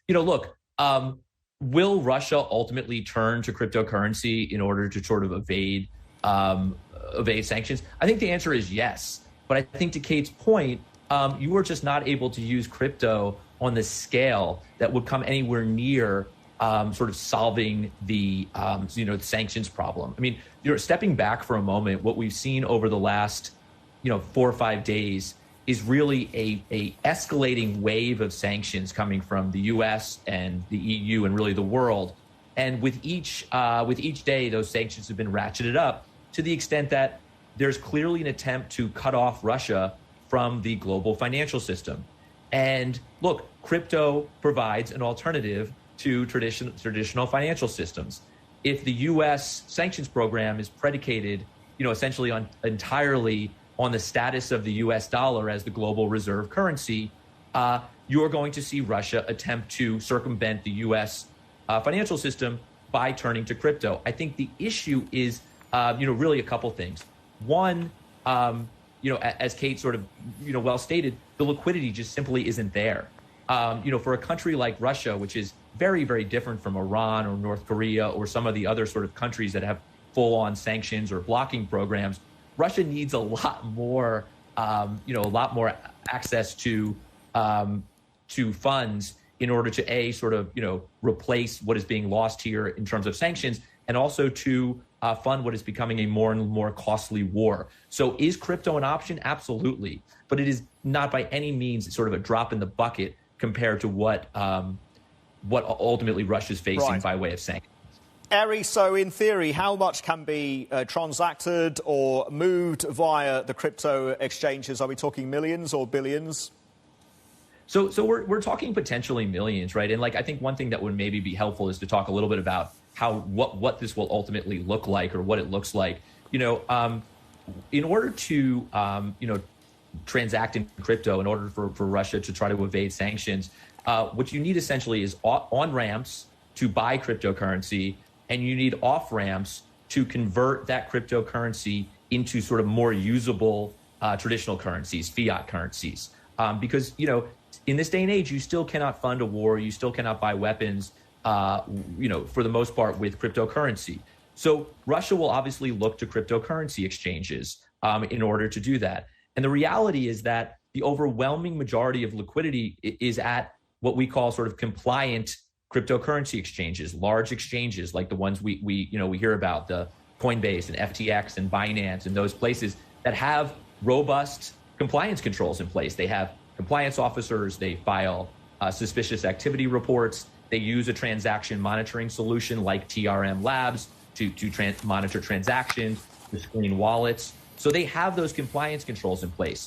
Look, will Russia ultimately turn to cryptocurrency in order to sort of evade sanctions? I think the answer is yes. But I think to Kate's point, you are just not able to use crypto on the scale that would come anywhere near sort of solving the the sanctions problem. I mean, stepping back for a moment, what we've seen over the last 4 or 5 days is really a escalating wave of sanctions coming from the U.S. and the EU and really the world. And with each day, those sanctions have been ratcheted up to the extent that there's clearly an attempt to cut off Russia from the global financial system. And look, crypto provides an alternative to traditional financial systems. If the U.S. sanctions program is predicated, essentially entirely on the status of the U.S. dollar as the global reserve currency, you're going to see Russia attempt to circumvent the U.S. Financial system by turning to crypto. I think the issue is, really a couple things. One, as Kate sort of, well stated, the liquidity just simply isn't there. For a country like Russia, which is very, very different from Iran or North Korea or some of the other sort of countries that have full-on sanctions or blocking programs, Russia needs a lot more, access to funds in order to sort of, replace what is being lost here in terms of sanctions, and also to fund what is becoming a more and more costly war. So is crypto an option? Absolutely. But it is not by any means sort of a drop in the bucket compared to what ultimately Russia is facing by way of sanctions. Eri, so in theory, how much can be transacted or moved via the crypto exchanges? Are we talking millions or billions? So we're talking potentially millions, right? And I think one thing that would maybe be helpful is to talk a little bit about what this will ultimately look like, or what it looks like. In order to transact in crypto, in order for Russia to try to evade sanctions, what you need essentially is on ramps to buy cryptocurrency, and you need off ramps to convert that cryptocurrency into sort of more usable traditional currencies, fiat currencies. Because in this day and age, you still cannot fund a war, you still cannot buy weapons, for the most part with cryptocurrency. So Russia will obviously look to cryptocurrency exchanges in order to do that. And the reality is that the overwhelming majority of liquidity is at what we call sort of compliant cryptocurrency exchanges, large exchanges like the ones we hear about, the Coinbase and FTX and Binance and those places that have robust compliance controls in place. They have compliance officers, they file suspicious activity reports, they use a transaction monitoring solution like TRM Labs to monitor transactions, to screen wallets. So they have those compliance controls in place.